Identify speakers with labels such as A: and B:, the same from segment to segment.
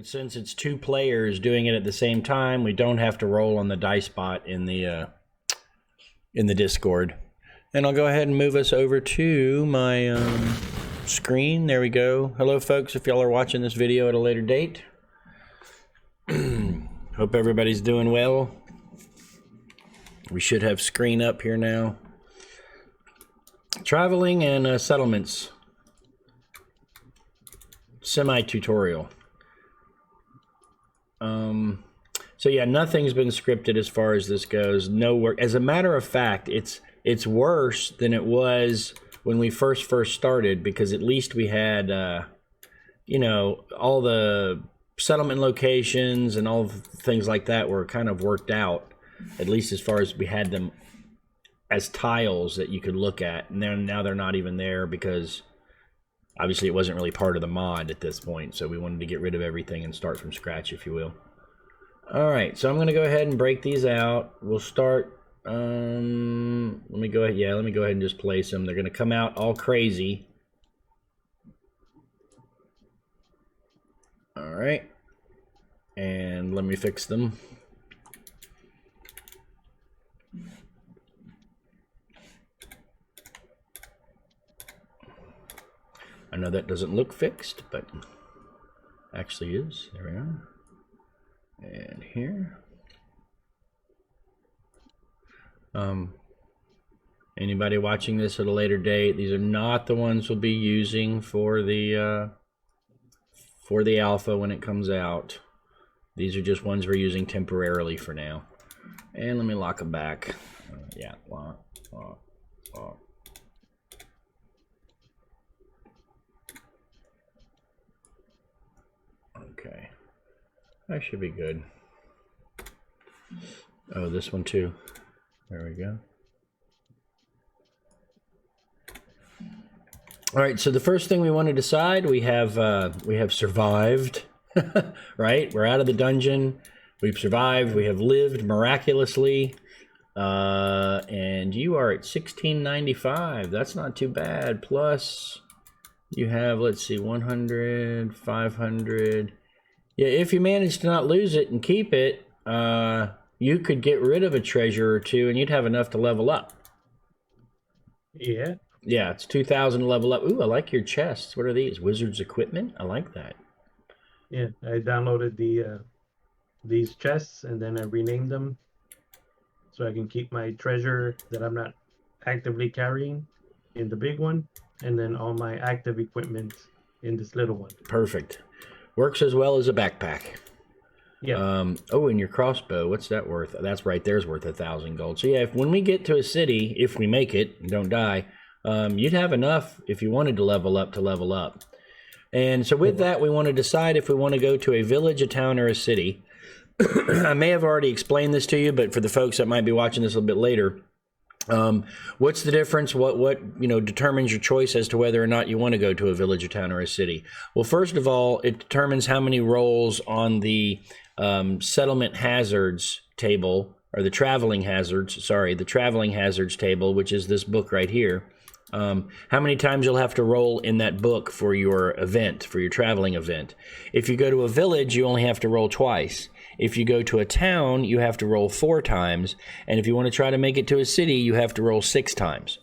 A: But since it's 2 players doing it at the same time, we don't have to roll on the dice bot in the Discord. And I'll go ahead and move us over to my screen. There we go. Hello, folks, if y'all are watching this video at a later date. Hope everybody's doing well. We should have screen up here now. Traveling and settlements. Semi-tutorial. So yeah, nothing's been scripted as far as this goes. No work. As a matter of fact, it's worse than it was when we first started, because at least we had, you know, all the settlement locations and all things like that were kind of worked out, at least as far as we had them as tiles that you could look at. And now they're not even there because obviously it wasn't really part of the mod at this point. So we wanted to get rid of everything and start from scratch, if you will. All right, so I'm going to go ahead and break these out. We'll start, let me go ahead and just place them. They're going to come out all crazy. All right, and let me fix them. I know that doesn't look fixed, but actually is. There we are. And here. Anybody watching this at a later date, these are not the ones we'll be using for the alpha when it comes out. These are just ones we're using temporarily for now. And let me lock them back. Yeah, lock. Okay. That should be good. Oh, this one too. There we go. All right, so the first thing we want to decide, we have survived, right? We're out of the dungeon. We've survived. We have lived miraculously. And you are at 1695. That's not too bad. Plus, you have, let's see, 100, 500. Yeah, if you manage to not lose it and keep it, you could get rid of a treasure or two and you'd have enough to level up.
B: Yeah.
A: Yeah, it's 2,000 to level up. Ooh, I like your chests. What are these? Wizard's equipment? I like that.
B: Yeah, I downloaded these chests and then I renamed them so I can keep my treasure that I'm not actively carrying in the big one, and then all my active equipment in this little one.
A: Perfect. Works as well as a backpack.
B: Yeah.
A: Oh, and your crossbow, what's that worth? That's right, there's worth 1,000 gold. So yeah, when we get to a city, if we make it and don't die, you'd have enough if you wanted to level up. And so with that, we want to decide if we want to go to a village, a town, or a city. I may have already explained this to you, but for the folks that might be watching this a little bit later, what's the difference? What determines your choice as to whether or not you want to go to a village, a town, or a city? Well, first of all, it determines how many rolls on the settlement hazards table, or the traveling hazards table, which is this book right here. How many times you'll have to roll in that book for your event, for your traveling event. If you go to a village, you only have to roll twice. If you go to a town, you have to roll 4 times. And if you want to try to make it to a city, you have to roll 6 times.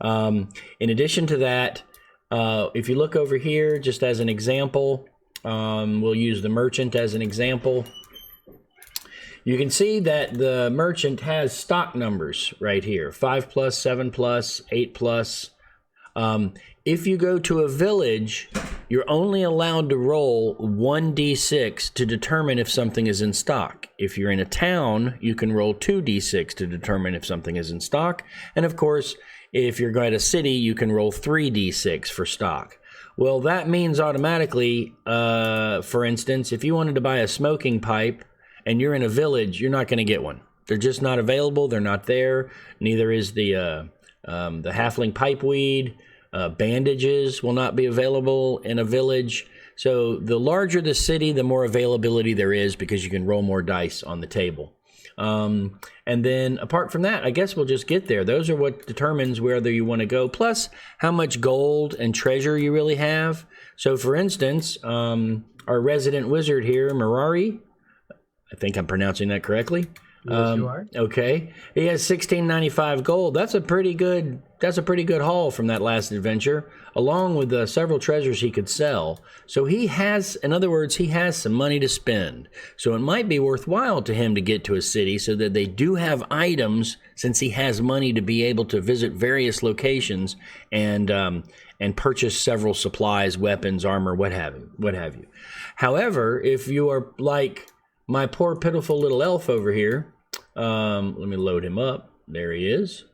A: In addition to that, if you look over here, just as an example, we'll use the merchant as an example. You can see that the merchant has stock numbers right here, 5+, 7+, 8+. If you go to a village, you're only allowed to roll 1d6 to determine if something is in stock. If you're in a town, you can roll 2d6 to determine if something is in stock. And of course, if you're going to a city, you can roll 3d6 for stock. Well, that means automatically, for instance, if you wanted to buy a smoking pipe and you're in a village, you're not going to get one. They're just not available. They're not there. Neither is the halfling pipeweed. Bandages will not be available in a village. So the larger the city, the more availability there is because you can roll more dice on the table. And then apart from that, I guess we'll just get there. Those are what determines whether you want to go, plus how much gold and treasure you really have. So for instance, our resident wizard here, Mirari. I think I'm pronouncing that correctly.
B: Yes, you are.
A: Okay, he has 1695 gold. That's a pretty good haul from that last adventure, along with several treasures he could sell. So he has, in other words, he has some money to spend. So it might be worthwhile to him to get to a city so that they do have items, since he has money to be able to visit various locations and purchase several supplies, weapons, armor, what have you. However, if you are like my poor pitiful little elf over here, let me load him up. There he is.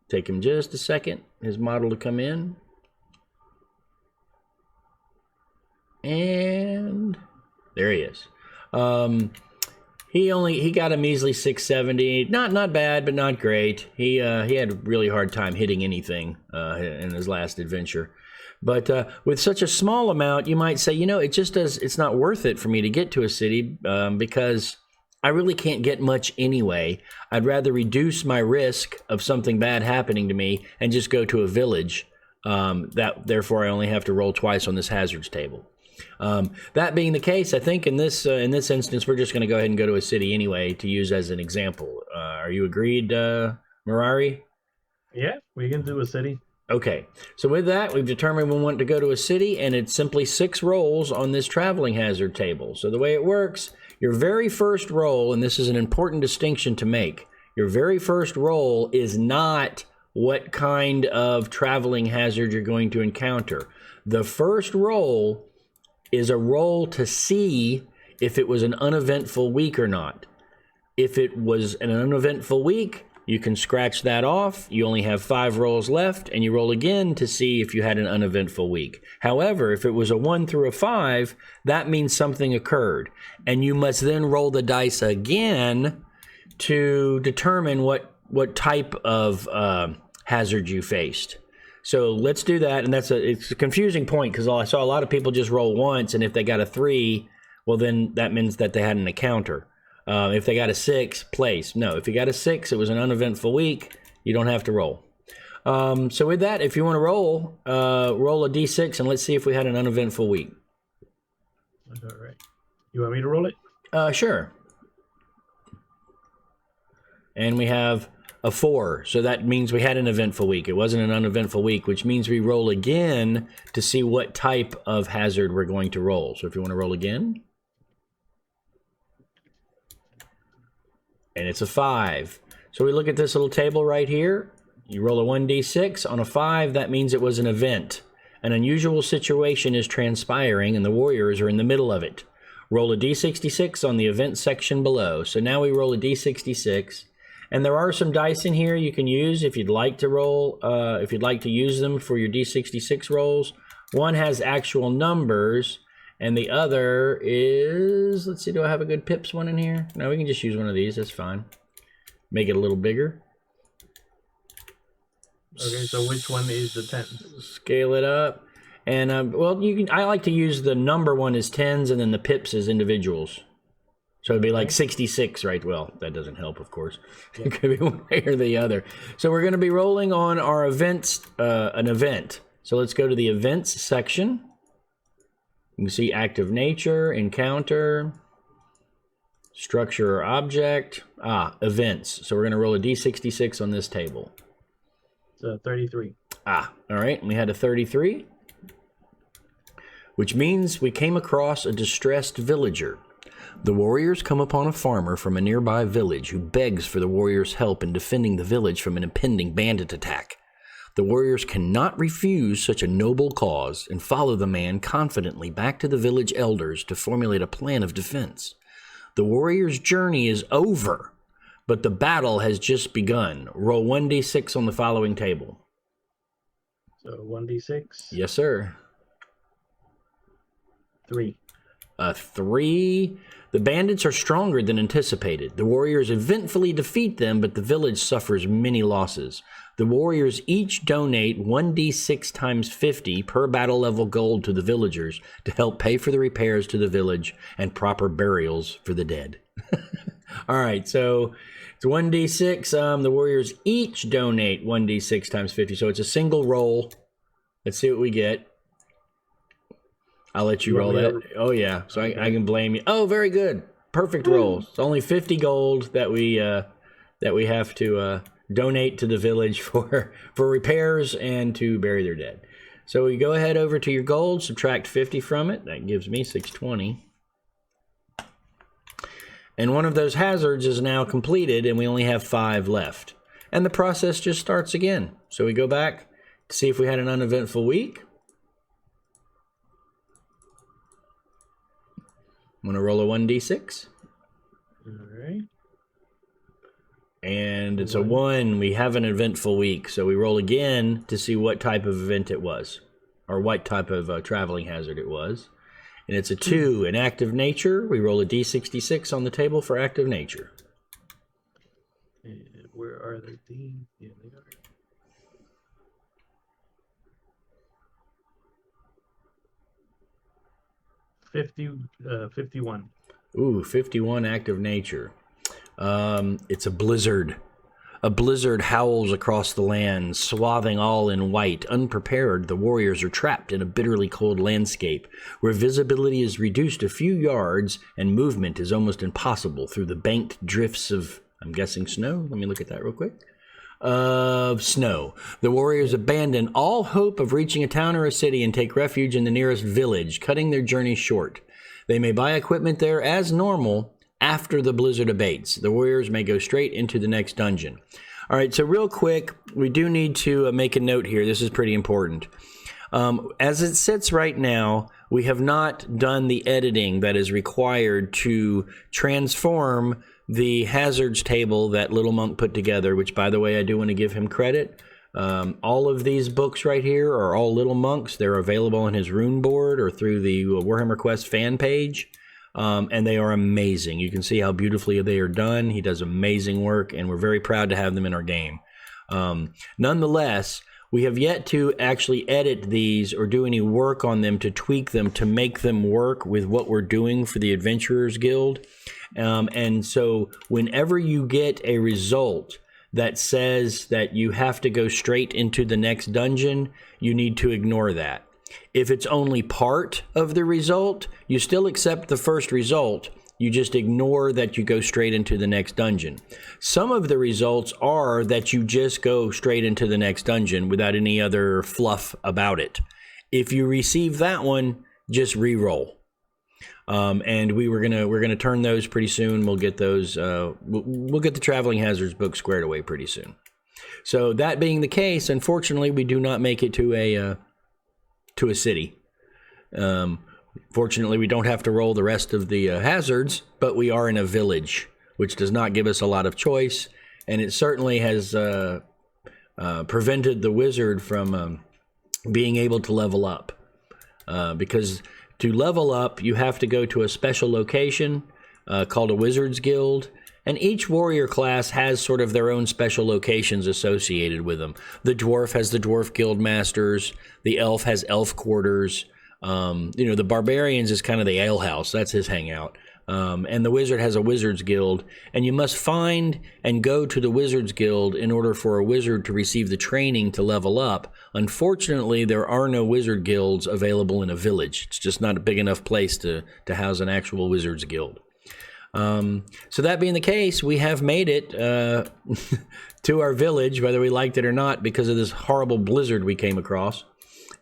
A: Take him just a second, his model to come in. And there he is. He got a measly 670. Not bad, but not great. He had a really hard time hitting anything in his last adventure. But with such a small amount, you might say, it's not worth it for me to get to a city because I really can't get much anyway. I'd rather reduce my risk of something bad happening to me and just go to a village. Therefore, I only have to roll twice on this hazards table. That being the case, I think in this instance, we're just going to go ahead and go to a city anyway to use as an example. Are you agreed, Mirari?
B: Yeah, we can do a city.
A: Okay, so with that, we've determined we want to go to a city, and it's simply 6 rolls on this traveling hazard table. So the way it works, your very first roll, and this is an important distinction to make, your very first roll is not what kind of traveling hazard you're going to encounter. The first roll is a roll to see if it was an uneventful week or not. If it was an uneventful week, you can scratch that off. You only have 5 rolls left, and you roll again to see if you had an uneventful week. However, if it was a 1 through a 5, that means something occurred, and you must then roll the dice again to determine what type of hazard you faced. So let's do that, and it's a confusing point because I saw a lot of people just roll once, and if they got a 3, well, then that means that they had an encounter. If they got a 6, place. No, if you got a 6, it was an uneventful week. You don't have to roll. So with that, if you want to roll a d6 and let's see if we had an uneventful week.
B: All right. You want me to roll it?
A: Sure. And we have a 4, so that means we had an eventful week. It wasn't an uneventful week, which means we roll again to see what type of hazard we're going to roll. So if you want to roll again. And it's a 5. So we look at this little table right here. You roll a 1d6. On a 5, that means it was an event. An unusual situation is transpiring, and the warriors are in the middle of it. Roll a d66 on the event section below. So now we roll a d66. And there are some dice in here you can use if you'd like to roll, if you'd like to use them for your d66 rolls. One has actual numbers. And the other is, let's see, do I have a good pips one in here? No, we can just use one of these, that's fine. Make it a little bigger.
B: Okay, so which one is the 10?
A: Scale it up. And, well, I like to use the number one as 10s and then the pips as individuals. So it'd be like 66, right? Well, that doesn't help, of course. Yeah. It could be one way or the other. So we're going to be rolling on our events, an event. So let's go to the events section. You can see active nature, encounter, structure or object, events. So we're going to roll a d66 on this table.
B: So 33.
A: All right. We had a 33, which means we came across a distressed villager. The warriors come upon a farmer from a nearby village who begs for the warriors' help in defending the village from an impending bandit attack. The warriors cannot refuse such a noble cause and follow the man confidently back to the village elders to formulate a plan of defense. The warriors' journey is over, but the battle has just begun. Roll 1d6 on the following table.
B: So 1d6?
A: Yes, sir.
B: 3.
A: 3. The bandits are stronger than anticipated. The warriors eventfully defeat them, but the village suffers many losses. The warriors each donate 1d6 times 50 per battle level gold to the villagers to help pay for the repairs to the village and proper burials for the dead. All right, so it's 1d6. The warriors each donate 1d6 times 50, so it's a single roll. Let's see what we get. I'll let you
B: You
A: roll
B: want me
A: that.
B: to-
A: Oh yeah, so
B: Okay.
A: I can blame you. Oh, very good, perfect roll. It's only 50 gold that we have to donate to the village for repairs and to bury their dead. So we go ahead over to your gold, subtract 50 from it. That gives me 620. And one of those hazards is now completed, and we only have 5 left. And the process just starts again. So we go back to see if we had an uneventful week. I'm going to roll a 1d6.
B: All right.
A: And it's a 1. We have an eventful week. So we roll again to see what type of event it was, or what type of traveling hazard it was. And it's a 2, an active nature. We roll a d66 on the table for active nature.
B: And where are the D? Yeah, they are. Fifty, 51.
A: Ooh, 51 active nature. It's a blizzard. A blizzard howls across the land, swathing all in white. Unprepared, the warriors are trapped in a bitterly cold landscape, where visibility is reduced a few yards and movement is almost impossible through the banked drifts of, I'm guessing, snow? Let me look at that real quick. Of snow. The warriors abandon all hope of reaching a town or a city and take refuge in the nearest village, cutting their journey short. They may buy equipment there as normal. After the blizzard abates, the warriors may go straight into the next dungeon. All right, so real quick, we do need to make a note here. This is pretty important. As it sits right now, we have not done the editing that is required to transform the hazards table that Little Monk put together, which, by the way, I do want to give him credit. All of these books right here are all Little Monk's. They're available on his rune board or through the Warhammer Quest fan page. And they are amazing. You can see how beautifully they are done. He does amazing work, and we're very proud to have them in our game. Nonetheless, we have yet to actually edit these or do any work on them to tweak them to make them work with what we're doing for the Adventurers Guild. And so whenever you get a result that says that you have to go straight into the next dungeon, you need to ignore that. If it's only part of the result, you still accept the first result. You just ignore that you go straight into the next dungeon. Some of the results are that you just go straight into the next dungeon without any other fluff about it. If you receive that one, just re-roll. And we're gonna turn those pretty soon. We'll get those. We'll get the Traveling Hazards book squared away pretty soon. So that being the case, unfortunately, we do not make it to a city. Fortunately, we don't have to roll the rest of the hazards, but we are in a village, which does not give us a lot of choice, and it certainly has prevented the wizard from being able to level up. Because to level up, you have to go to a special location called a Wizard's Guild, and each warrior class has sort of their own special locations associated with them. The dwarf has the Dwarf Guild Masters. The elf has elf quarters. The barbarians is kind of the alehouse. That's his hangout. And the wizard has a Wizard's Guild. And you must find and go to the Wizard's Guild in order for a wizard to receive the training to level up. Unfortunately, there are no wizard guilds available in a village. It's just not a big enough place to house an actual Wizard's Guild. So that being the case, we have made it to our village, whether we liked it or not, because of this horrible blizzard we came across.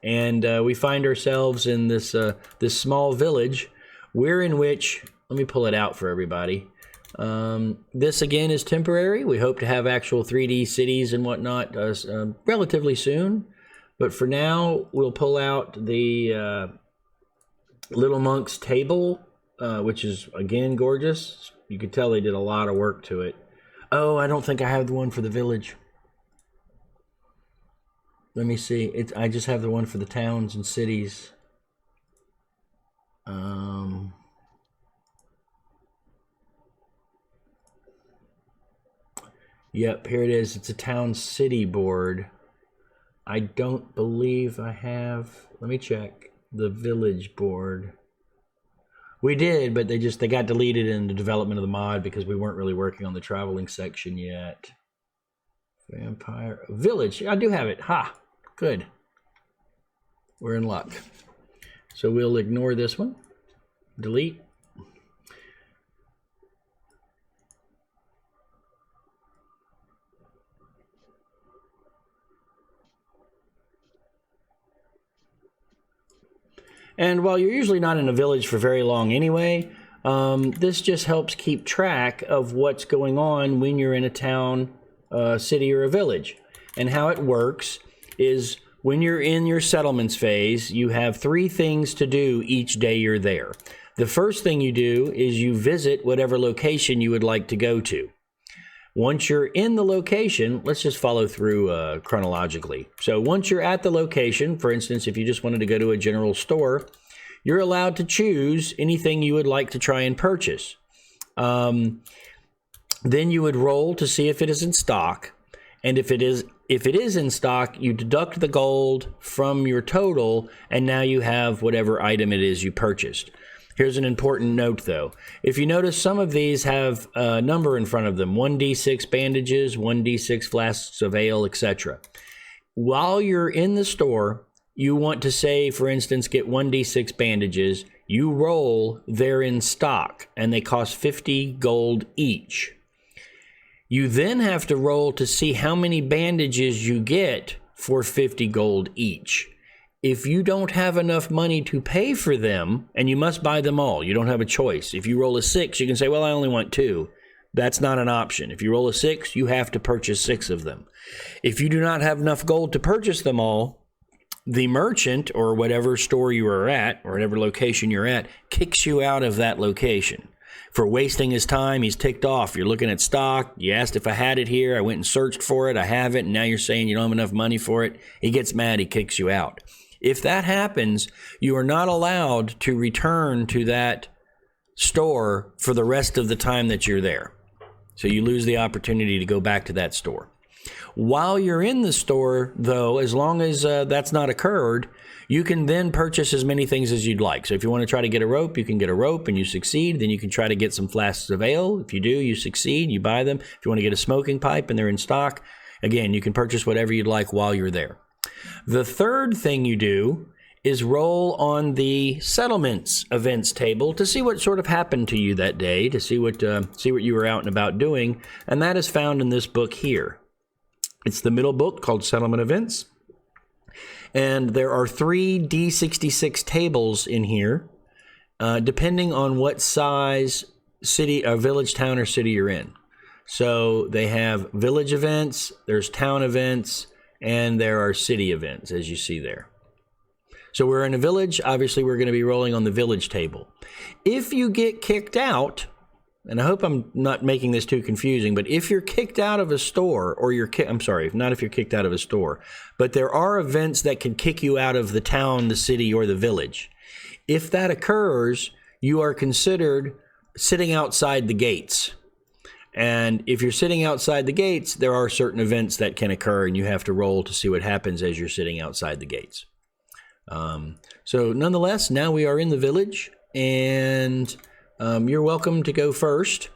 A: And we find ourselves in this small village, in which, let me pull it out for everybody. This, again, is temporary. We hope to have actual 3D cities and whatnot relatively soon. But for now, we'll pull out the Little Monk's table, which is, again, gorgeous. You can tell they did a lot of work to it. Oh, I don't think I have the one for the village. Let me see. I just have the one for the towns and cities. Yep, here it is. It's a town city board. I don't believe I have. Let me check the village board. We did, but they got deleted in the development of the mod because we weren't really working on the traveling section yet. Vampire village. I do have it. Ha! Good. We're in luck. So we'll ignore this one. Delete. And while you're usually not in a village for very long anyway, this just helps keep track of what's going on when you're in a town, city, or a village. And how it works is when you're in your settlements phase, you have 3 things to do each day you're there. The first thing you do is you visit whatever location you would like to go to. Once you're in the location, let's just follow through chronologically. So once you're at the location, for instance, if you just wanted to go to a general store, you're allowed to choose anything you would like to try and purchase. Then you would roll to see if it is in stock. And if it is in stock, you deduct the gold from your total, and now you have whatever item it is you purchased. Here's an important note, though. If you notice, some of these have a number in front of them, 1d6 bandages, 1d6 flasks of ale, etc. While you're in the store, you want to say, for instance, get 1d6 bandages. You roll, they're in stock, and they cost 50 gold each. You then have to roll to see how many bandages you get for 50 gold each. If you don't have enough money to pay for them, and you must buy them all, you don't have a choice. If you roll a 6, you can say, well, I only want 2. That's not an option. If you roll a 6, you have to purchase 6 of them. If you do not have enough gold to purchase them all, the merchant or whatever store you are at, or whatever location you're at, kicks you out of that location. For wasting his time, he's ticked off. You're looking at stock. You asked if I had it here. I went and searched for it. I have it. And now you're saying you don't have enough money for it. He gets mad. He kicks you out. If that happens, you are not allowed to return to that store for the rest of the time that you're there. So you lose the opportunity to go back to that store. While you're in the store, though, as long as that's not occurred, you can then purchase as many things as you'd like. So if you want to try to get a rope, you can get a rope and you succeed. Then you can try to get some flasks of ale. If you do, you succeed. You buy them. If you want to get a smoking pipe and they're in stock, again, you can purchase whatever you'd like while you're there. The third thing you do is roll on the settlements events table to see what sort of happened to you that day, to see what you were out and about doing, and that is found in this book here. It's the middle book called Settlement Events, and there are 3 D66 tables in here, depending on what size city, village, town, or city you're in. So they have village events, there's town events, and there are city events, as you see there. So we're in a village. Obviously, we're going to be rolling on the village table. If you get kicked out, and I hope I'm not making this too confusing, but if you're kicked out of a store, or not if you're kicked out of a store, but there are events that can kick you out of the town, the city, or the village. If that occurs, you are considered sitting outside the gates. And if you're sitting outside the gates, there are certain events that can occur, and you have to roll to see what happens as you're sitting outside the gates. So nonetheless, now we are in the village, and you're welcome to go first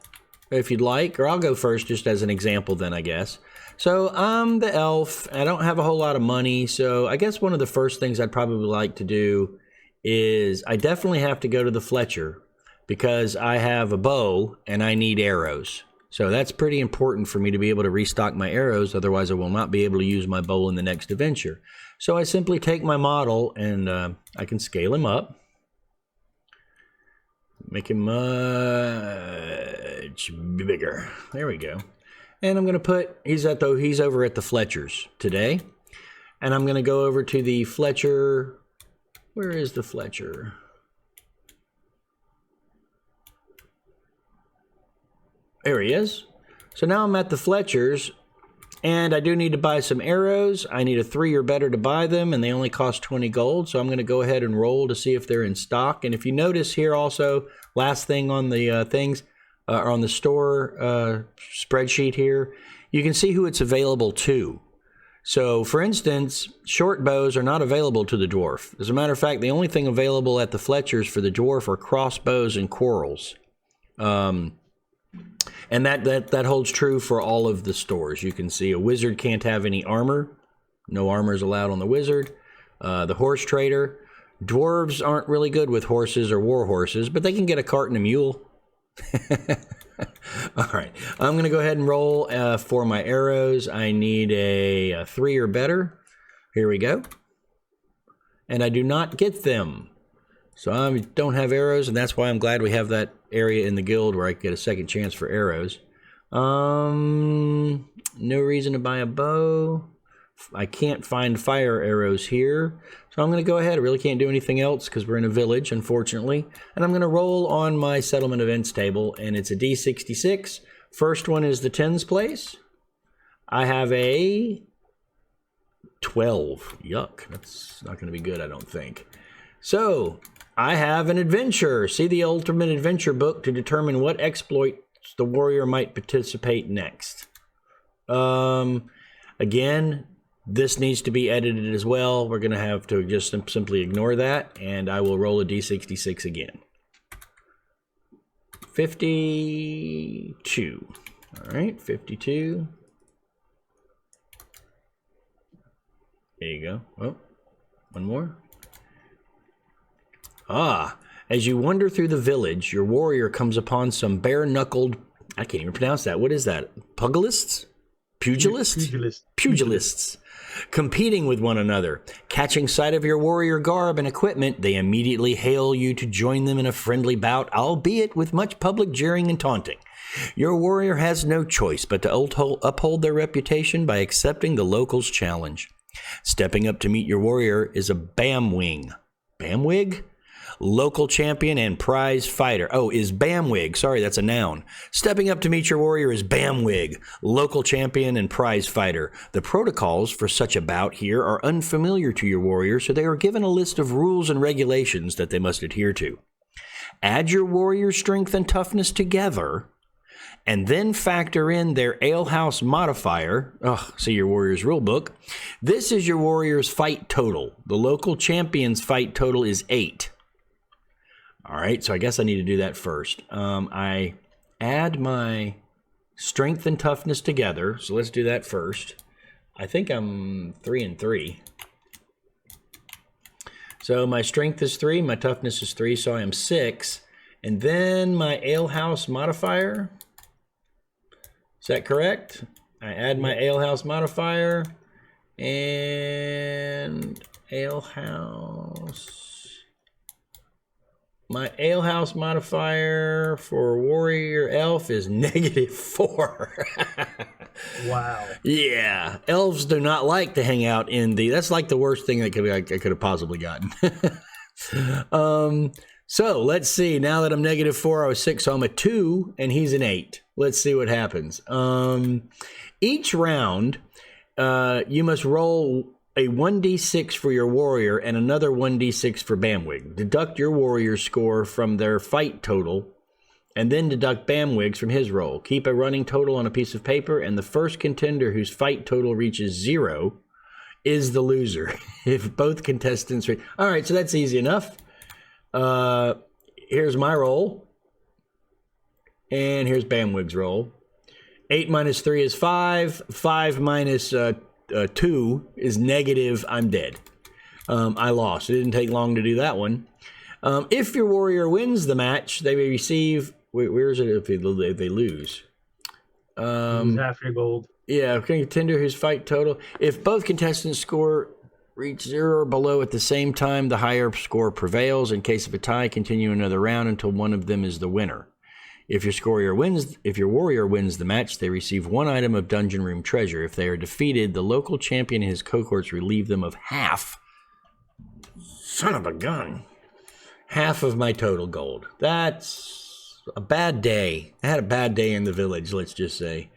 A: if you'd like, or I'll go first just as an example then, I guess. So I'm the elf. I don't have a whole lot of money, so I guess one of the first things I'd probably like to do is I definitely have to go to the Fletcher because I have a bow and I need arrows. So that's pretty important for me to be able to restock my arrows, otherwise I will not be able to use my bow in the next adventure. So I simply take my model and I can scale him up. Make him much bigger. There we go. And I'm going to he's over at the Fletcher's today. And I'm going to go over to the Fletcher. Where is the Fletcher? There he is. So now I'm at the Fletcher's, and I do need to buy some arrows. I need a 3 or better to buy them, and they only cost 20 gold. So I'm going to go ahead and roll to see if they're in stock. And if you notice here also, last thing on the things, or on the store spreadsheet here, you can see who it's available to. So, for instance, short bows are not available to the dwarf. As a matter of fact, the only thing available at the Fletcher's for the dwarf are crossbows and quarrels. And that holds true for all of the stores. You can see a wizard can't have any armor. No armor is allowed on the wizard. The horse trader Dwarves aren't really good with horses or war horses, but they can get a cart and a mule. All right, I'm going to go ahead and roll for my arrows. I need a 3 or better. Here we go. And I do not get them. So I don't have arrows, and that's why I'm glad we have that area in the guild where I get a second chance for arrows. No reason to buy a bow. I can't find fire arrows here. So I'm going to go ahead. I really can't do anything else because we're in a village, unfortunately. And I'm going to roll on my settlement events table, and it's a D66. First one is the tens place. I have a 12. Yuck. That's not going to be good, I don't think. So I have an adventure. See the Ultimate Adventure book to determine what exploits the warrior might participate next. Again, this needs to be edited as well. We're going to have to just simply ignore that, and I will roll a D66 again. 52. All right, 52. There you go. Oh, one more. As you wander through the village, your warrior comes upon some bare-knuckled, I can't even pronounce that. What is that? Pugilists? Pugilists? Pugilists. Competing with one another. Catching sight of your warrior garb and equipment, they immediately hail you to join them in a friendly bout, albeit with much public jeering and taunting. Your warrior has no choice but to uphold their reputation by accepting the locals' challenge. Stepping up to meet your warrior is a Bamwing. Bamwig? Local champion and prize fighter. Oh, is Bamwig. Sorry, that's a noun. Stepping up to meet your warrior is Bamwig, local champion and prize fighter. The protocols for such a bout here are unfamiliar to your warrior, so they are given a list of rules and regulations that they must adhere to. Add your warrior's strength and toughness together, and then factor in their alehouse modifier. See your warrior's rule book. This is your warrior's fight total. The local champion's fight total is 8. All right, so I guess I need to do that first. I add my strength and toughness together, so let's do that first. I think I'm 3 and 3. So my strength is 3, my toughness is 3, so I am 6. And then my alehouse modifier. Is that correct? I add my alehouse modifier and alehouse. My alehouse modifier for warrior elf is -4.
B: Wow.
A: Yeah, elves do not like to hang out in the. That's like the worst thing that I could have possibly gotten. So let's see. Now that I'm -4, I was 6, so I'm a 2, and he's an 8. Let's see what happens. Each round, you must roll a 1d6 for your warrior and another 1d6 for Bamwig. Deduct your warrior's score from their fight total, and then deduct Bamwig's from his roll. Keep a running total on a piece of paper, and the first contender whose fight total reaches 0 is the loser. If both contestants... All right, so that's easy enough. Here's my roll. And here's Bamwig's roll. 8 minus 3 is 5. 5 minus 2 is negative. I'm dead. I lost. It didn't take long to do that one. If your warrior wins the match, they may receive... Where is it if they lose?
B: Half your gold.
A: Yeah, contender whose fight total. If both contestants score reach 0 or below at the same time, the higher score prevails. In case of a tie, continue another round until one of them is the winner. If your warrior wins the match, they receive 1 item of dungeon room treasure. If they are defeated, the local champion and his cohorts relieve them of half. Son of a gun. Half of my total gold. That's a bad day. I had a bad day in the village, let's just say.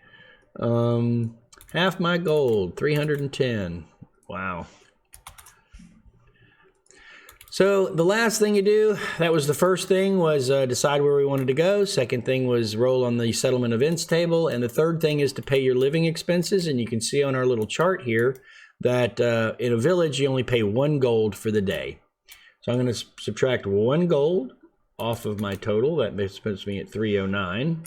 A: Half my gold, 310. Wow. So the last thing you do, that was the first thing, was decide where we wanted to go. Second thing was roll on the settlement events table. And the third thing is to pay your living expenses. And you can see on our little chart here that in a village, you only pay 1 gold for the day. So I'm going to subtract 1 gold off of my total. That puts me at 309.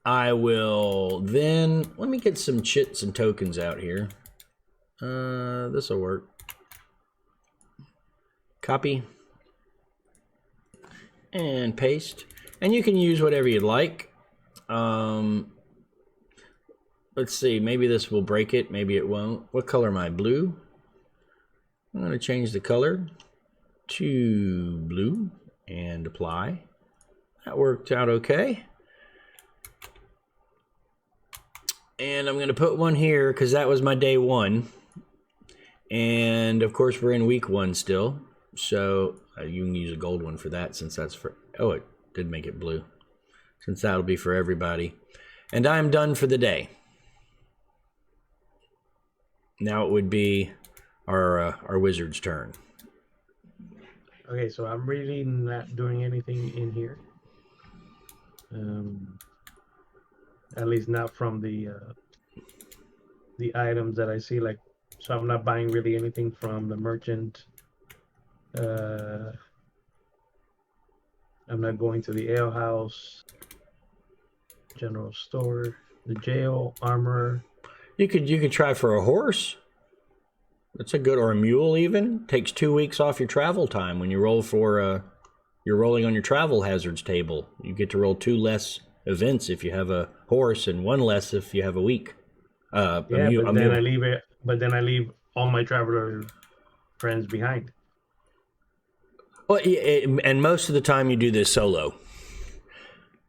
A: I will then, let me get some chits and tokens out here. This will work. Copy. And paste. And you can use whatever you'd like. Let's see, maybe this will break it, maybe it won't. What color am I? Blue? I'm going to change the color to blue and apply. That worked out okay. And I'm going to put one here because that was my day 1. And of course we're in week 1 still. So you can use a gold one for that since that's for... Oh, it did make it blue. Since that'll be for everybody. And I'm done for the day. Now it would be our wizard's turn.
B: Okay, so I'm really not doing anything in here. At least not from the items that I see. Like, so I'm not buying really anything from the merchant. I'm not going to the ale house, general store, the jail, armor.
A: You could try for a horse. That's a good, or a mule even. Takes 2 weeks off your travel time when you roll for you're rolling on your travel hazards table. You get to roll 2 less events if you have a horse and 1 less if you have a week.
B: Yeah, but then I leave it. But then I leave all my traveler friends behind.
A: Well, and most of the time you do this solo.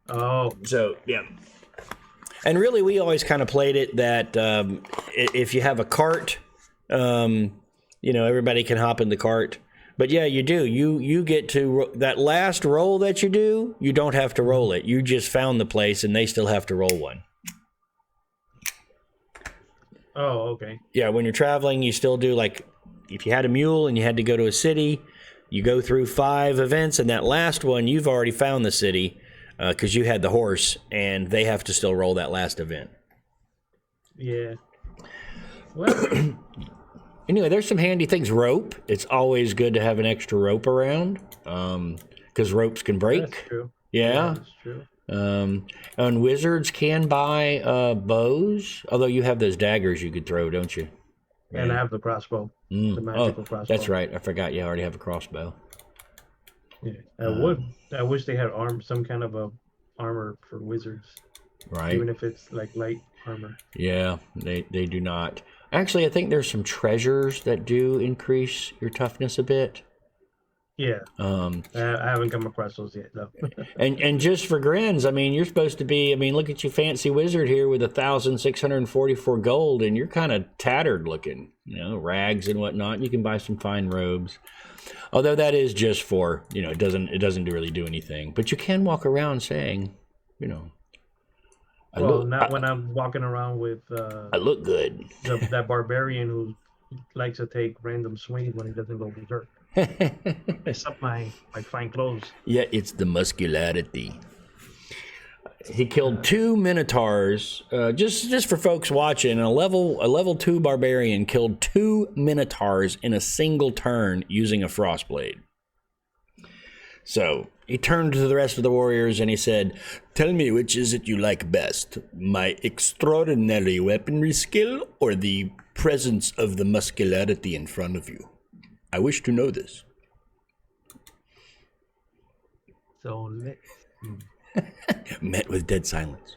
B: Oh,
A: so yeah. And really, we always kind of played it that if you have a cart, everybody can hop in the cart. But yeah, you do. You get to that last roll that you do. You don't have to roll it. You just found the place, and they still have to roll one.
B: Oh, okay.
A: Yeah, when you're traveling, you still do, like, if you had a mule and you had to go to a city, you go through 5 events, and that last one, you've already found the city because you had the horse, and they have to still roll that last event.
B: Yeah. Well,
A: anyway, there's some handy things. Rope. It's always good to have an extra rope around because ropes can break.
B: that's true.
A: Yeah.
B: That's true.
A: And wizards can buy bows, although you have those daggers you could throw, don't you?
B: And I have the crossbow. The magical crossbow.
A: That's right. I forgot you already have a crossbow.
B: Yeah, I wish they had some kind of a armor for wizards.
A: Right.
B: Even if it's like light armor.
A: Yeah, they do not. Actually, I think there's some treasures that do increase your toughness a bit.
B: Yeah. I haven't come across those yet, though.
A: and just for grins, I mean, you're supposed to be. I mean, look at you, fancy wizard here with 1,644 gold, and you're kind of tattered looking. Rags and whatnot. You can buy some fine robes. Although that is just for it doesn't really do anything. But you can walk around saying,
B: not when I'm walking around with.
A: I look good.
B: That barbarian who likes to take random swings when he doesn't go berserk. Mess up my fine clothes.
A: Yeah, it's the muscularity. He killed 2 minotaurs. Just for folks watching, a level 2 barbarian killed 2 minotaurs in a single turn using a frostblade. So he turned to the rest of the warriors and he said, "Tell me, which is it you like best? My extraordinary weaponry skill or the presence of the muscularity in front of you? I wish to know this."
B: So
A: Met with dead silence.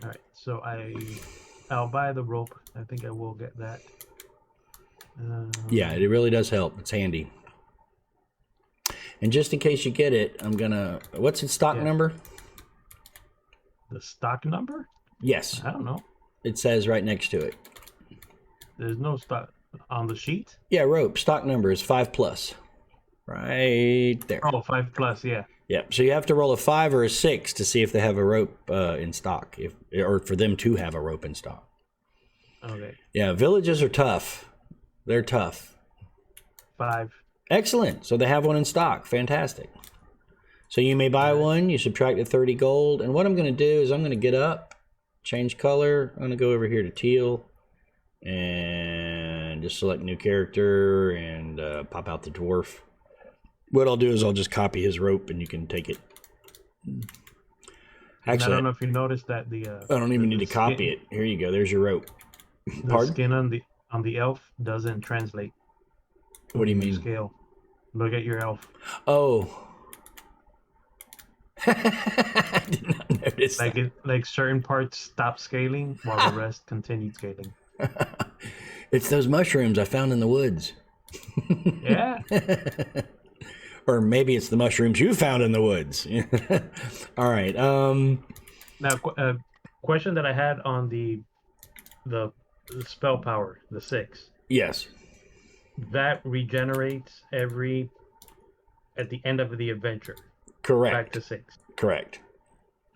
B: all right, so I'll buy the rope. I think I will get that.
A: Yeah, it really does help. It's handy. And just in case you get it, I'm gonna. What's its stock number?
B: The stock number?
A: Yes.
B: I don't know.
A: It says right next to it.
B: There's no stock on the sheet?
A: Yeah, rope. Stock number is 5+. Right there.
B: Oh, 5+, yeah.
A: Yep. So you have to roll a 5 or a 6 to see if they have a rope in stock, or for them to have a rope in stock.
B: Okay.
A: Yeah, villages are tough. They're tough.
B: 5.
A: Excellent. So they have one in stock. Fantastic. So you may buy one. You subtract the 30 gold. And what I'm going to do is I'm going to get up, change color. I'm going to go over here to teal and just select new character and pop out the dwarf. What I'll do is I'll just copy his rope and you can take it. Actually,
B: I don't know if you noticed that
A: I don't even need to copy it. Here you go. There's your rope.
B: The skin on the elf doesn't translate.
A: What do you
B: When
A: mean?
B: Scale. Look at your elf.
A: Oh. I did not notice
B: Like
A: that.
B: like certain parts stop scaling while the rest continued scaling.
A: It's those mushrooms I found in the woods.
B: Yeah.
A: Or maybe it's the mushrooms you found in the woods. All right.
B: Now, question that I had on the spell power, the 6,
A: Yes.
B: that regenerates at the end of the adventure, back
A: Correct.
B: to 6,
A: Correct.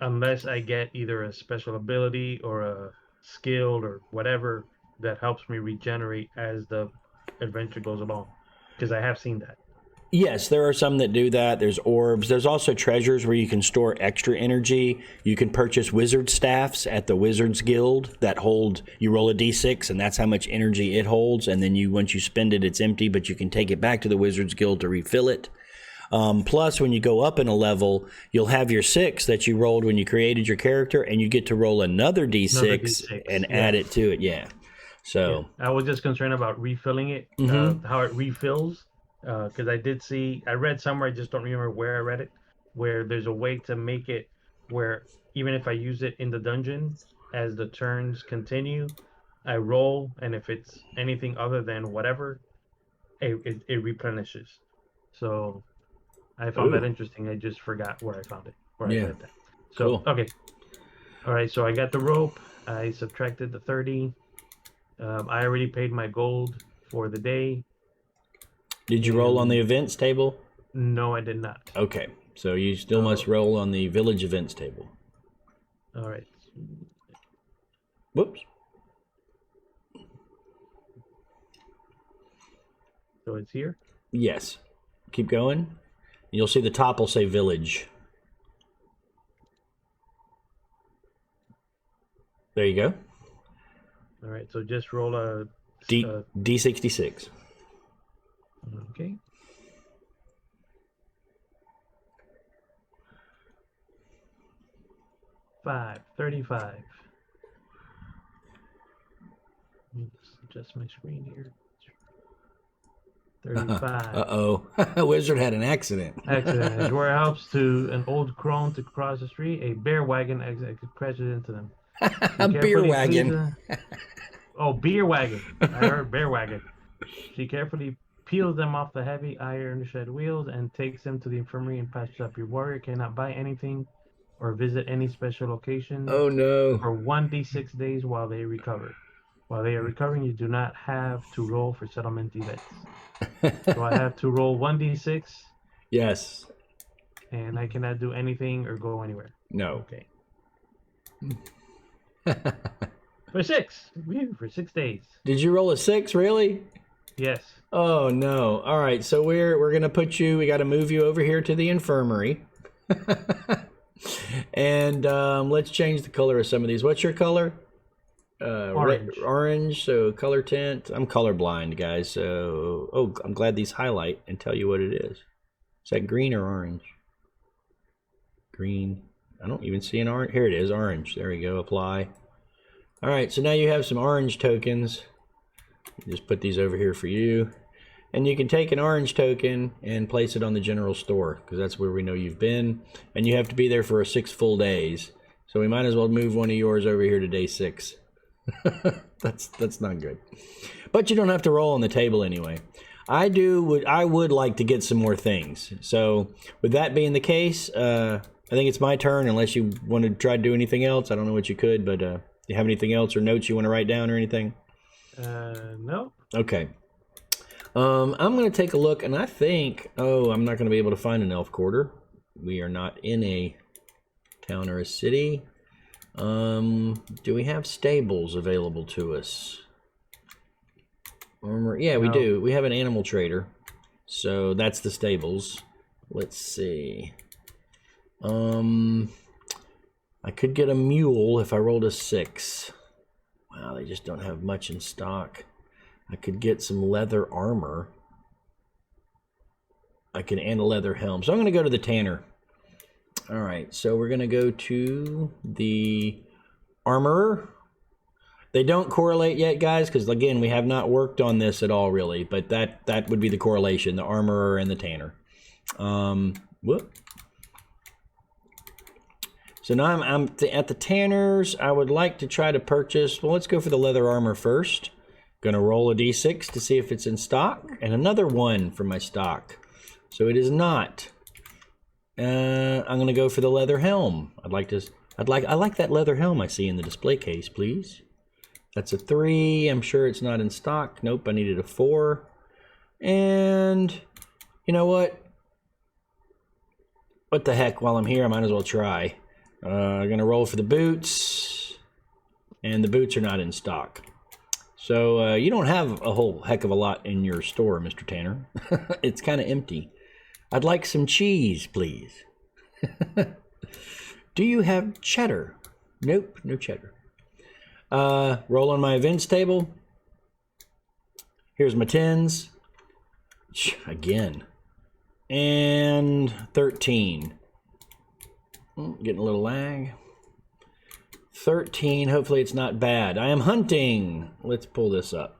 B: unless I get either a special ability or a skill or whatever that helps me regenerate as the adventure goes along, because I have seen that.
A: Yes, there are some that do that. There's orbs. There's also treasures where you can store extra energy. You can purchase wizard staffs at the Wizards Guild that hold, you roll a d6 and that's how much energy it holds. And then once you spend it, it's empty, but you can take it back to the Wizards Guild to refill it. Plus, when you go up in a level, you'll have your 6 that you rolled when you created your character, and you get to roll another d6,
B: Another D6,
A: and
B: yeah.
A: add it to it. Yeah. So,
B: I was just concerned about refilling it, how it refills, because I read somewhere, I just don't remember where I read it, where there's a way to make it where even if I use it in the dungeon, as the turns continue, I roll, and if it's anything other than whatever, it replenishes. So I found that
A: Ooh.
B: interesting. I just forgot where I found it, where I
A: Yeah.
B: read that. So,
A: Cool.
B: okay. All right, so I got the rope. I subtracted the 30. I already paid my gold for the day.
A: Did you roll on the
B: And
A: events table?
B: no, I did not.
A: Okay. So you still must
B: So,
A: roll on the village events table.
B: all right.
A: Whoops.
B: So it's here.
A: Yes. Keep going. You'll see the top will say village. There you go.
B: All right. So just roll a
A: D66.
B: okay. 35. Let me just adjust my screen here. 35.
A: Uh-oh. Wizard had an accident.
B: Accident. A drawer helps to an old crone to cross the street. A bear wagon crashes into them.
A: A beer wagon.
B: Oh, beer wagon. I heard bear wagon. She carefully peels them off the heavy iron shed wheels and takes them to the infirmary and patches up. Your warrior cannot buy anything or visit any special location
A: Oh, no.
B: for 1d6 days while they recover. While they are recovering, you do not have to roll for settlement events. So I have to roll 1d6.
A: Yes.
B: And I cannot do anything or go anywhere.
A: No.
B: Okay. For 6. For 6 days.
A: Did you roll a 6, really?
B: Yes.
A: Oh, no. All right, so we're going to put you, we got to move you over here to the infirmary. And let's change the color of some of these. What's your color?
B: Orange.
A: Orange, so color tint. I'm colorblind, guys, so... Oh, I'm glad these highlight and tell you what it is. Is that green or orange? Green. I don't even see an orange. Here it is, orange. There we go, apply. All right, so now you have some orange tokens. Just put these over here for you. And you can take an orange token and place it on the general store, because that's where we know you've been. And you have to be there for 6 full days. So we might as well move one of yours over here to day 6. That's not good. But you don't have to roll on the table anyway. I would like to get some more things. So with that being the case, I think it's my turn, unless you want to try to do anything else. I don't know what you could, but do you have anything else or notes you want to write down or anything?
B: No.
A: Okay. I'm going to take a look, and I think, I'm not going to be able to find an elf quarter. We are not in a town or a city. Do we have stables available to us? Yeah, we do. We have an animal trader. So that's the stables. Let's see. I could get a mule if I rolled a 6. Wow, they just don't have much in stock. I could get some leather armor. And a leather helm. So I'm going to go to the tanner. All right, so we're going to go to the armorer. They don't correlate yet, guys, because again, we have not worked on this at all, really. But that would be the correlation: the armorer and the tanner. Whoop. So now I'm at the tanners. I would like to try to purchase. Well, let's go for the leather armor first. Gonna roll a d6 to see if it's in stock, and another 1 from my stock. So it is not. I'm gonna go for the leather helm. I like that leather helm I see in the display case, please. That's a 3. I'm sure it's not in stock. Nope, I needed a 4. And you know what? What the heck? While I'm here, I might as well try. I'm gonna roll for the boots, and the boots are not in stock. So you don't have a whole heck of a lot in your store, Mr. Tanner. It's kind of empty. I'd like some cheese, please. Do you have cheddar? Nope, no cheddar. Roll on my events table. Here's my 10s. Again. And 13. Getting a little lag. 13. Hopefully it's not bad. I am hunting. Let's pull this up.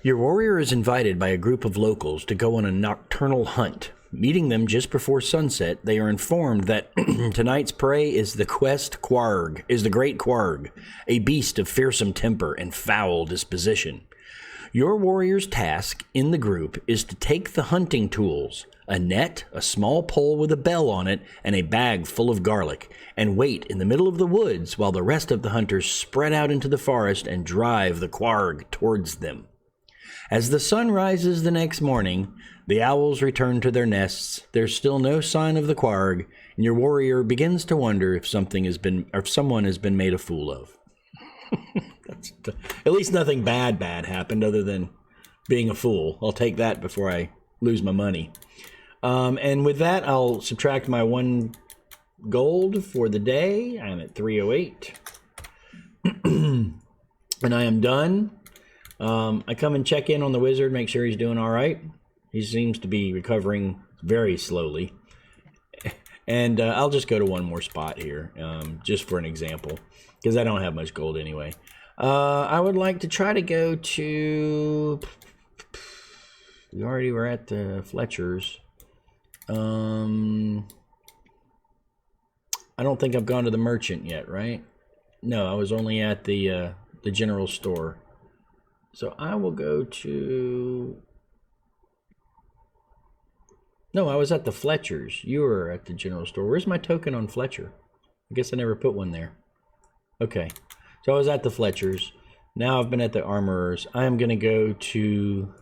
A: Your warrior is invited by a group of locals to go on a nocturnal hunt. Meeting them just before sunset, they are informed that tonight's prey is the great Quarg, a beast of fearsome temper and foul disposition. Your warrior's task in the group is to take the hunting tools, a net, a small pole with a bell on it, and a bag full of garlic, and wait in the middle of the woods while the rest of the hunters spread out into the forest and drive the Quarg towards them. As the sun rises the next morning, the owls return to their nests. There's still no sign of the Quarg, and your warrior begins to wonder if someone has been made a fool of. At least nothing bad happened other than being a fool. I'll take that before I lose my money. And with that, I'll subtract my 1 gold for the day. I'm at 308. And I am done. I come and check in on the wizard, make sure he's doing all right. He seems to be recovering very slowly. And I'll just go to one more spot here, just for an example, because I don't have much gold anyway. I would like to try to go to... We already were at the Fletcher's. I don't think I've gone to the merchant yet, right? No, I was only at the general store. So I will go to... No, I was at the Fletcher's. You were at the general store. Where's my token on Fletcher? I guess I never put one there. Okay. So I was at the Fletcher's. Now I've been at the Armorer's. I am going to go to...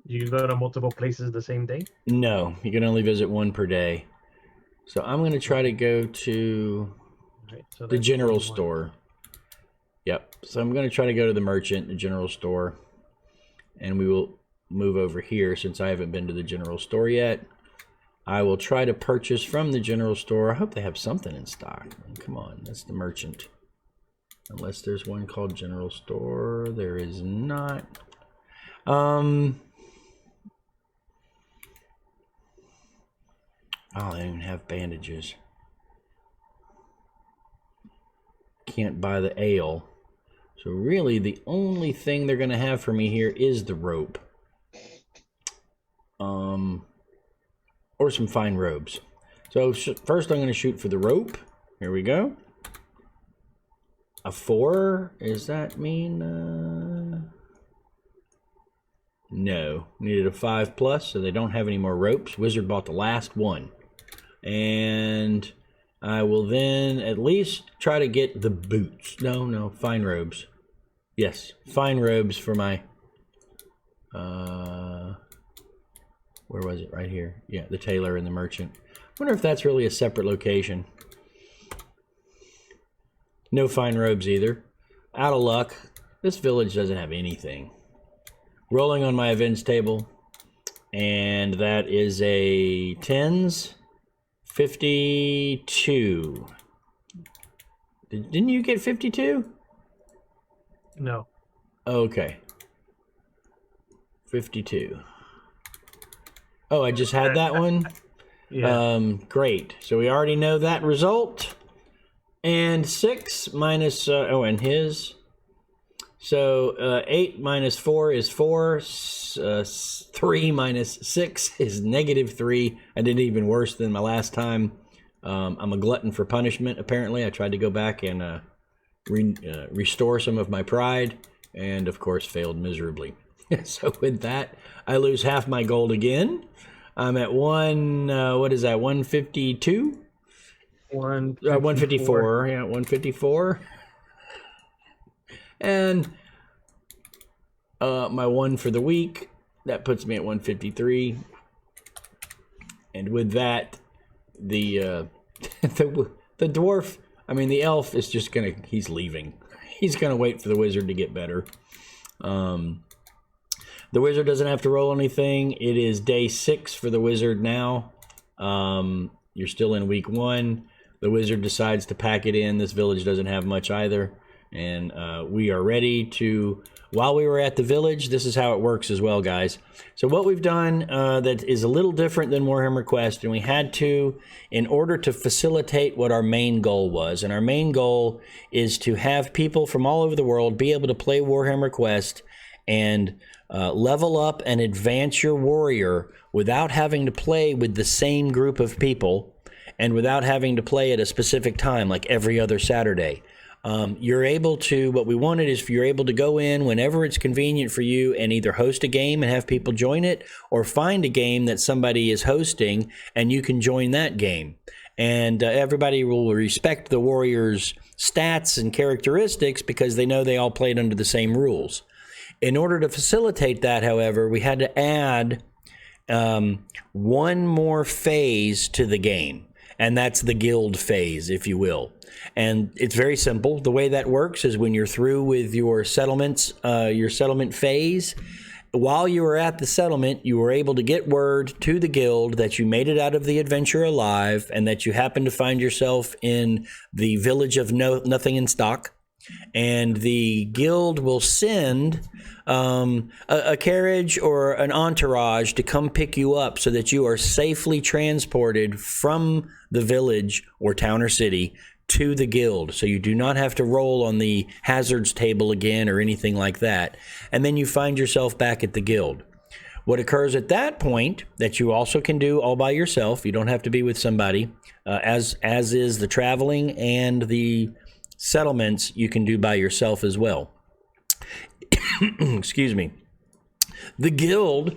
B: You go to multiple places the same day?
A: No, you can only visit one per day. So I'm going to try to go to the general store. Yep. So I'm going to try to go to the merchant, the general store. And we will move over here since I haven't been to the general store yet. I will try to purchase from the general store. I hope they have something in stock. Come on, that's the merchant. Unless there's one called general store. There is not. Oh, they don't even have bandages. Can't buy the ale. So really the only thing they're going to have for me here is the rope. Or some fine robes. So first I'm going to shoot for the rope. Here we go. A 4. Does that mean... No. Needed a 5+, so they don't have any more ropes. Wizard bought the last one. And I will then at least try to get the boots. No, fine robes. Yes, fine robes for my... where was it? Right here. Yeah, the tailor and the merchant. Wonder if that's really a separate location. No fine robes either. Out of luck. This village doesn't have anything. Rolling on my events table. And that is a 10s. 52. Didn't you get 52?
B: No.
A: Okay. 52. Oh, I just had that one?
B: Yeah.
A: Great. So we already know that result. And 6 minus, and his. So 8 minus 4 is 4. 3 minus 6 is -3. I did even worse than my last time. I'm a glutton for punishment, apparently. I tried to go back and restore some of my pride, and of course failed miserably. So with that, I lose half my gold again. I'm at 152? 154. Yeah, 154. And my 1 for the week, that puts me at 153. And with that, the dwarf, the elf is just he's leaving. He's gonna wait for the wizard to get better. The wizard doesn't have to roll anything. It is day 6 for the wizard now. You're still in week 1. The wizard decides to pack it in. This village doesn't have much either. And we are ready to, while we were at the village, this is how it works as well, guys. So what we've done that is a little different than Warhammer Quest, and we had to, in order to facilitate what our main goal was. And our main goal is to have people from all over the world be able to play Warhammer Quest and level up and advance your warrior without having to play with the same group of people and without having to play at a specific time like every other Saturday. You're able to, what we wanted is for you're able to go in whenever it's convenient for you and either host a game and have people join it, or find a game that somebody is hosting and you can join that game. And everybody will respect the warrior's stats and characteristics because they know they all played under the same rules. In order to facilitate that, however, we had to add one more phase to the game, and that's the guild phase, if you will. And it's very simple. The way that works is when you're through with your settlements, your settlement phase, while you were at the settlement, you were able to get word to the guild that you made it out of the adventure alive and that you happen to find yourself in the village of nothing in stock. And the guild will send a carriage or an entourage to come pick you up so that you are safely transported from the village or town or city to the guild. So you do not have to roll on the hazards table again or anything like that. And then you find yourself back at the guild. What occurs at that point that you also can do all by yourself, you don't have to be with somebody, as is the traveling and the settlements you can do by yourself as well. Excuse me. The guild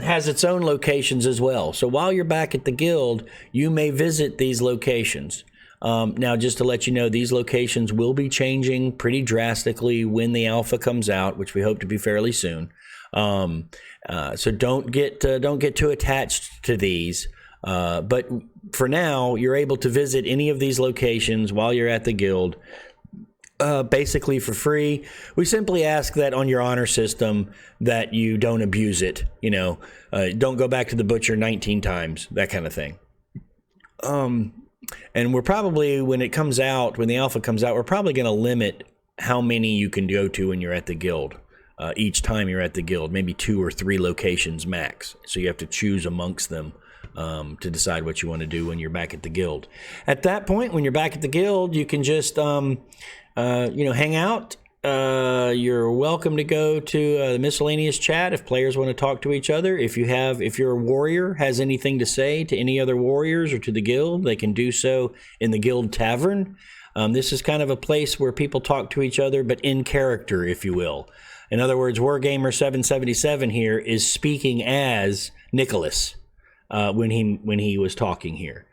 A: has its own locations as well. So while you're back at the guild, you may visit these locations. Now, just to let you know, these locations will be changing pretty drastically when the alpha comes out, which we hope to be fairly soon. So don't get too attached to these. But for now, you're able to visit any of these locations while you're at the guild, basically for free. We simply ask that on your honor system that you don't abuse it. Don't go back to the butcher 19 times, that kind of thing. And we're probably, when the alpha comes out, we're probably going to limit how many you can go to when you're at the guild. Each time you're at the guild, maybe 2 or 3 locations max. So you have to choose amongst them to decide what you want to do when you're back at the guild. At that point, when you're back at the guild, you can just, hang out. You're welcome to go to the miscellaneous chat if players want to talk to each other. If your warrior has anything to say to any other warriors or to the guild, they can do so in the guild tavern. This is kind of a place where people talk to each other, but in character, if you will. In other words, Wargamer 777 here is speaking as Nicholas when he was talking here.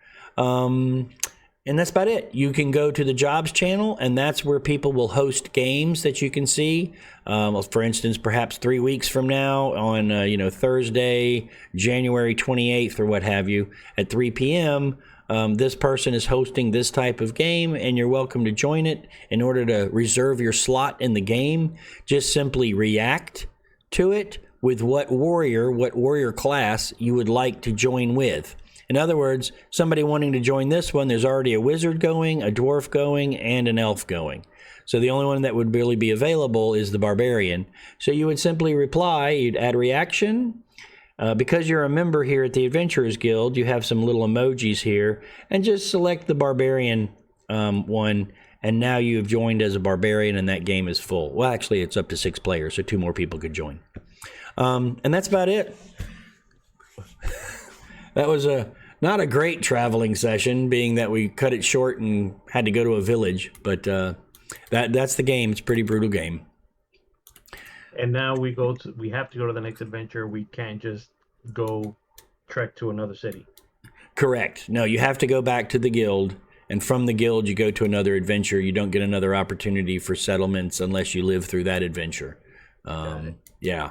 A: And that's about it. You can go to the jobs channel, and that's where people will host games that you can see. For instance, perhaps 3 weeks from now on, Thursday, January 28th or what have you, at 3 p.m., this person is hosting this type of game, and you're welcome to join it. In order to reserve your slot in the game, just simply react to it with what warrior class you would like to join with. In other words, somebody wanting to join this one, there's already a wizard going, a dwarf going, and an elf going. So the only one that would really be available is the barbarian. So you would simply reply, you'd add reaction. Because you're a member here at the Adventurers Guild, you have some little emojis here, and just select the barbarian one, and now you have joined as a barbarian, and that game is full. Well, actually, it's up to 6 players, so 2 more people could join. And that's about it. That was not a great traveling session, being that we cut it short and had to go to a village. But that's the game. It's a pretty brutal game.
B: And now we have to go to the next adventure. We can't just go trek to another city. Correct.
A: No, you have to go back to the guild, and from the guild you go to another adventure. You don't get another opportunity for settlements unless you live through that adventure. Yeah.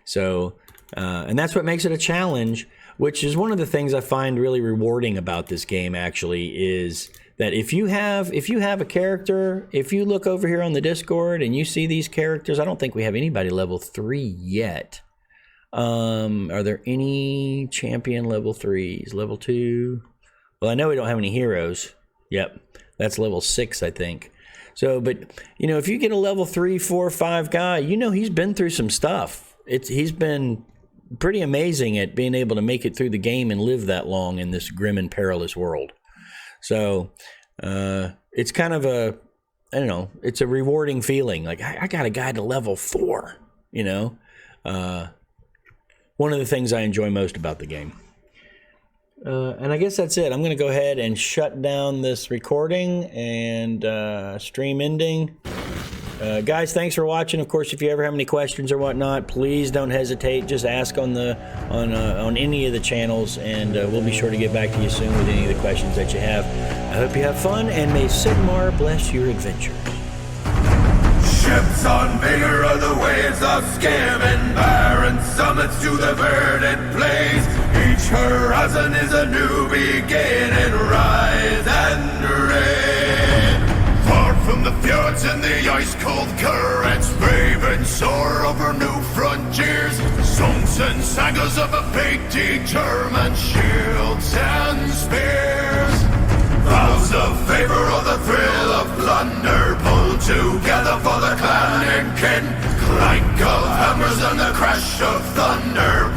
A: So, and that's what makes it a challenge, which is one of the things I find really rewarding about this game, actually, is that if you have a character, if you look over here on the Discord and you see these characters, I don't think we have anybody level 3 yet. Are there any champion level 3s? Level 2? Well, I know we don't have any heroes. Yep, that's level 6, I think. So, but, you know, if you get a level 3, 4, 5 guy, you know he's been through some stuff. He's been pretty amazing at being able to make it through the game and live that long in this grim and perilous world. So, it's kind of it's a rewarding feeling. Like, I got a guy to level 4, you know? One of the things I enjoy most about the game. And I guess that's it. I'm going to go ahead and shut down this recording and stream ending. Guys, thanks for watching. Of course, if you ever have any questions or whatnot, please don't hesitate. Just ask on any of the channels, and we'll be sure to get back to you soon with any of the questions that you have. I hope you have fun, and may Sigmar bless your adventures.
C: Ships on vigor of the waves of skim and barren summits to the verdant plains. Each horizon is a new beginning, rise and reign. Far from the fjords and the ice-cold currents, raving soar over new frontiers. Songs and sagas of a fate determined, shields and spears. Vows of favor or the thrill of plunder, pulled together for the clan and kin. Clank of hammers and the crash of thunder.